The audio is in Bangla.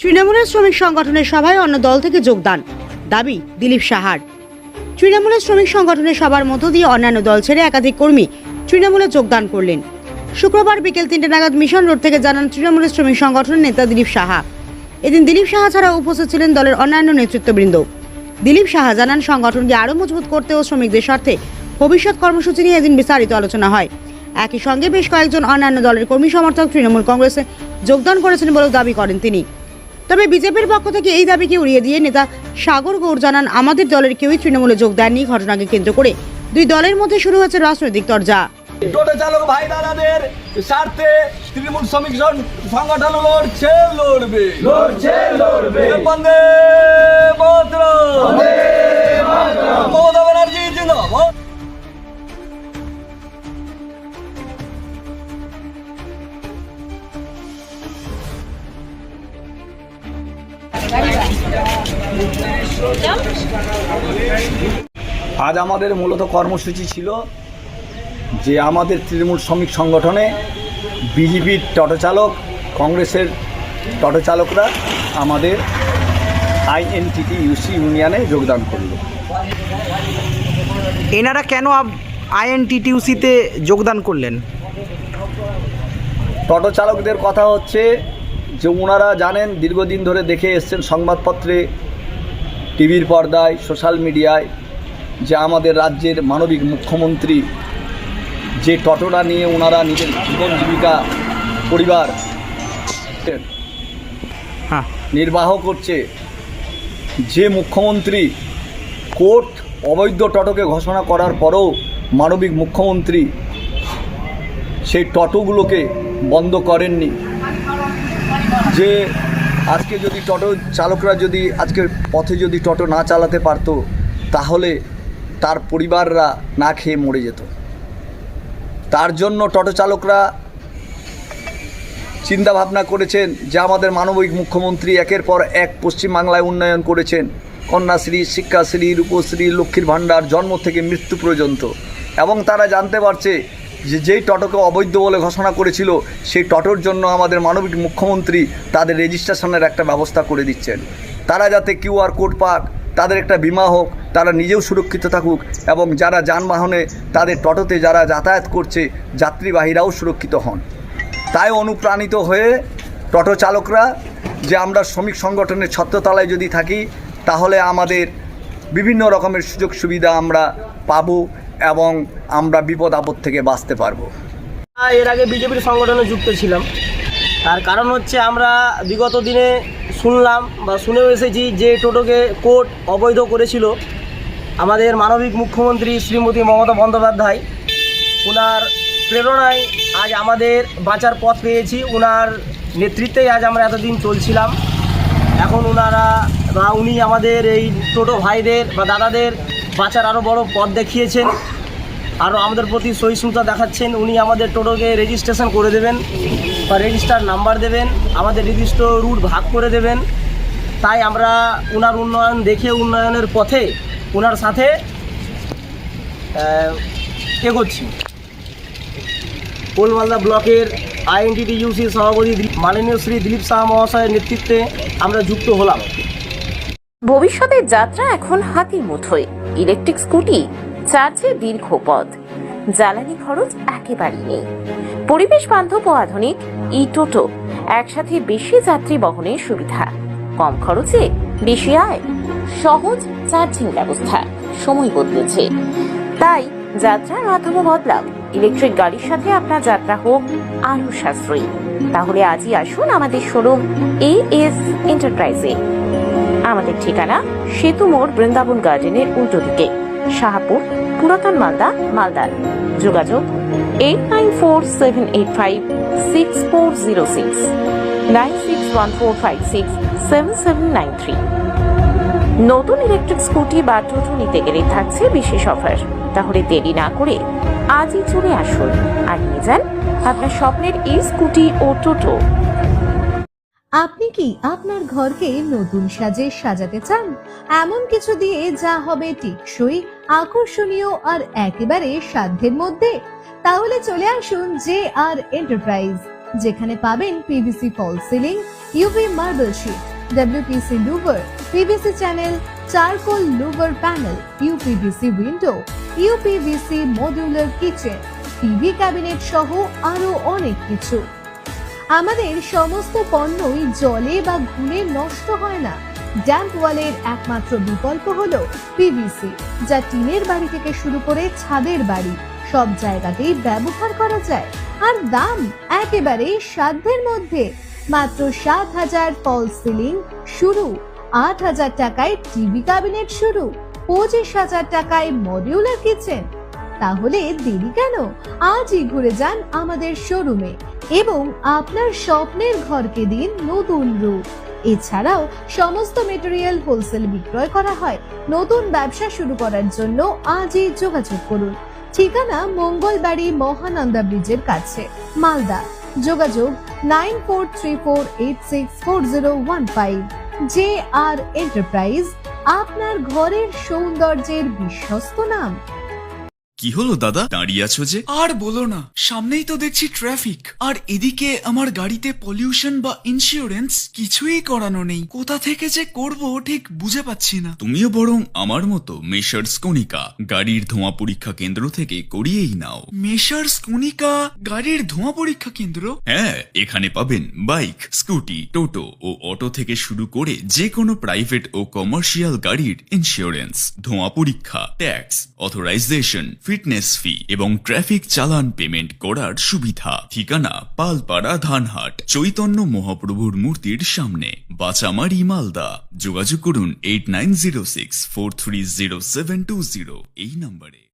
তৃণমূলের শ্রমিক সংগঠনের সভায় অন্য দল থেকে যোগদান দাবি দিলীপ সাহার। তৃণমূলের শ্রমিক সংগঠনের সভার মধ্য দিয়ে অন্যান্য দল ছেড়ে একাধিক কর্মী তৃণমূলে যোগদান করলেন। শুক্রবার বিকেল 3টে নাগাদ মিশন রোড থেকে জানান তৃণমূলের শ্রমিক সংগঠনের নেতা দিলীপ সাহা। এদিন দিলীপ সাহা ছাড়াও উপস্থিত ছিলেন দলের অন্যান্য নেতৃত্ববৃন্দ। দিলীপ সাহা জানান সংগঠনকে আরও মজবুত করতে ও শ্রমিকদের স্বার্থে ভবিষ্যৎ কর্মসূচি নিয়ে এদিন বিস্তারিত আলোচনা হয়। একই সঙ্গে বেশ কয়েকজন অন্যান্য দলের কর্মী সমর্থক তৃণমূল কংগ্রেসে যোগদান করেছেন বলেও দাবি করেন তিনি। তবে বিজেপির পক্ষ থেকে এই দাবিকে উড়িয়ে দিয়ে নেতা সাগর গৌর জানান, আমাদের দলের কেউই তৃণমূলে যোগ দেননি। ঘটনাকে কেন্দ্র করে দুই দলের মধ্যে শুরু হয়েছে রাজনৈতিক তরজা। টোটো চালক ভাই দাদাদের স্বার্থে তৃণমূল শ্রমিক সংগঠন লড়বে। বন্দে মাতরম, মমতা ব্যানার্জি জিন্দাবাদ। আজ আমাদের মূলত কর্মসূচি ছিল যে আমাদের তৃণমূল শ্রমিক সংগঠনে বিজেপির টোটো চালক, কংগ্রেসের টোটো চালকরা আমাদের আইএনটিটিইউসি ইউনিয়নে যোগদান করল। এনারা কেন আইএনটিটিইউসিতে যোগদান করলেন? টোটো চালকদের কথা হচ্ছে যে ওনারা জানেন, দীর্ঘদিন ধরে দেখে এসছেন সংবাদপত্রে, টিভির পর্দায়, সোশ্যাল মিডিয়ায়, যে আমাদের রাজ্যের মানবিক মুখ্যমন্ত্রী যে টোটোটা নিয়ে ওনারা নিজের জীবন জীবিকা পরিবার নির্বাহ করছে, যে মুখ্যমন্ত্রী কোর্ট অবৈধ টোটোকে ঘোষণা করার পরেও মানবিক মুখ্যমন্ত্রী সেই টোটোগুলোকে বন্ধ করেননি, যে আজকে যদি টোটো চালকরা যদি আজকের পথে যদি টোটো না চালাতে পারত তাহলে তার পরিবাররা না খেয়ে মরে যেত। তার জন্য টোটো চালকরা চিন্তা ভাবনা করেছেন যে আমাদের মানবিক মুখ্যমন্ত্রী একের পর এক পশ্চিমবাংলায় উন্নয়ন করেছেন, কন্যাশ্রী, শিক্ষাশ্রী, রূপশ্রী, লক্ষ্মীর ভাণ্ডার, জন্ম থেকে মৃত্যু পর্যন্ত। এবং তারা জানতে পারছে যে যেই টোটোকে অবৈধ বলে ঘোষণা করেছিল সেই টোটোর জন্য আমাদের মানবিক মুখ্যমন্ত্রী তাদের রেজিস্ট্রেশনের একটা ব্যবস্থা করে দিচ্ছেন। তারা যাতে কিউআর কোড পাক, তাদের একটা বিমা হোক, তারা নিজেও সুরক্ষিত থাকুক, এবং যারা যানবাহনে তাদের টোটোতে যারা যাতায়াত করছে যাত্রীবাহীরাও সুরক্ষিত হন। তাই অনুপ্রাণিত হয়ে টোটো চালকরা যে আমরা শ্রমিক সংগঠনের ছত্রতলায় যদি থাকি তাহলে আমাদের বিভিন্ন রকমের সুযোগ সুবিধা আমরা পাবো এবং আমরা বিপদ আপদ থেকে বাঁচতে পারবো। এর আগে বিজেপির সংগঠনে যুক্ত ছিলাম, তার কারণ হচ্ছে আমরা বিগত দিনে শুনলাম বা শুনেও এসেছি যে টোটোকে কোর্ট অবৈধ করেছিল আমাদের মানবিক মুখ্যমন্ত্রী শ্রীমতী মমতা বন্দ্যোপাধ্যায়। ওনার প্রেরণায় আজ আমাদের বাঁচার পথ পেয়েছি, ওনার নেতৃত্বেই আজ আমরা এতদিন চলছিলাম। এখন ওনারা বা উনি আমাদের এই টোটো ভাইদের বা দাদাদের বাঁচার আরও বড় পথ দেখিয়েছেন, আরও আমাদের প্রতি সহিষ্ণুতা দেখাচ্ছেন। উনি আমাদের টোটোকে রেজিস্ট্রেশন করে দেবেন বা রেজিস্টার নাম্বার দেবেন, আমাদের নির্দিষ্ট রুট ভাগ করে দেবেন। তাই আমরা ওনার উন্নয়ন দেখে উন্নয়নের পথে ওনার সাথে এগোচ্ছি। কোলমালদা ব্লকের আইএনটিটিইউসি সভাপতি মাননীয় শ্রী দিলীপ সাহা মহাশয়ের নেতৃত্বে আমরা যুক্ত হলাম। ভবিষ্যতের যাত্রা এখন হাতের মুঠোয়। ইলেকট্রিক স্কুটি, চার্জে দীর্ঘ পথ, জ্বালানি খরচ একেবারেই নেই। পরিবেশ বান্ধব ও আধুনিক ই টোটো, একসাথে বেশি যাত্রী বহনের সুবিধা, কম খরচে বেশি আয়, সহজ চার্জিং ব্যবস্থা। সময় বদলেছে, তাই যাত্রার মাধ্যমে বদলাও। ইলেকট্রিক গাড়ির সাথে আপনার যাত্রা হোক আরো সাশ্রয়ী। তাহলে আজই আসুন আমাদের শোরুম AS এন্টারপ্রাইজে। আমাদের ঠিকানা সেতু মোড়, বৃন্দাবন গার্ডেনের উল্টো দিকে, শাহপুর, পুরাতন মালদা, মালদার। যোগাযোগ 8947856406, 9614567793। নতুন ইলেকট্রিক স্কুটি বা টোটো নিতে গেলে থাকছে বিশেষ অফার। তাহলে দেরি না করে আজই চলে আসুন আর নিয়ে যান আপনার স্বপ্নের এই স্কুটি ও টোটো। আপনি কি আপনার ঘরকে নতুন সাজে সাজাতে চান? এমন কিছু দিয়ে যা হবে টেকসই, আকর্ষণীয় আর একেবারে সাধ্যের মধ্যে? তাহলে চলে আসুন JR এন্টারপ্রাইজ, যেখানে পাবেন PVC false ceiling, UV marble sheet, WPC louver, PVC channel, charcoal louver panel, UPVC window, UPVC modular kitchen, TV cabinet সহ আরো অনেক কিছু। আমাদের সমস্ত পণ্যই জলে বা ঘুনে নষ্ট হয় না। ড্যাম্প ওয়ালের একমাত্র বিকল্প হলো পিভিসি, যা টিনের বাড়ি থেকে শুরু করে ছাদের বাড়ি সব জায়গাতেই ব্যবহার করা যায়। আর দাম একেবারে সাধ্যের মধ্যে, মাত্র 7,000 ফল সিলিং শুরু, 8,000 টাকায় টিভি ক্যাবিনেট শুরু, 25,000 টাকায় মডিউলার কিচেন। তাহলে দেরি কেন? আজই ঘুরে যান আমাদের শোরুমে এবং আপনার স্বপ্নের ঘরকে দিন নতুন রূপ। এছাড়াও সমস্ত মেটেরিয়াল হোলসেল বিক্রয় করা হয়। নতুন ব্যবসা শুরু করার জন্য আজই যোগাযোগ করুন। ঠিকানা মঙ্গলবাড়ি মহানন্দা ব্রিজের কাছে, মালদা। যোগাযোগ 9434864015। JR এন্টারপ্রাইজ, আপনার ঘরের সৌন্দর্যের বিশ্বস্ত নাম। কি হলো দাদা, দাঁড়িয়ে আছো যে? আর বলো না, সামনেই তো দেখছি ট্রাফিক, আর এদিকে আমার গাড়িতে পলিউশন বা ইন্স্যুরেন্স কিছুই করানো নেই। কোথা থেকে যে করব ঠিক বুঝে পাচ্ছি না। তুমিও বরং আমার মতো মেসার্স কনিকা গাড়ির ধোঁয়া পরীক্ষা কেন্দ্র থেকে করিয়েই নাও। মেসার্স কনিকা গাড়ির ধোঁয়া পরীক্ষা কেন্দ্র? হ্যাঁ, এখানে পাবেন বাইক, স্কুটি, টোটো ও অটো থেকে শুরু করে যে কোনো প্রাইভেট ও কমার্শিয়াল গাড়ির ইন্স্যুরেন্স, ধোঁয়া পরীক্ষা, ট্যাক্স, অথরাইজেশন, ফিটনেস ফি এবং ট্রাফিক চালান পেমেন্ট করার সুবিধা। ঠিকানা পালপাড়া, ধানহাট, চৈতন্য মহাপ্রভুর মূর্তির সামনে, বাচামারি, মালদা। যোগাযোগ করুন 8906430720 এই নম্বরে।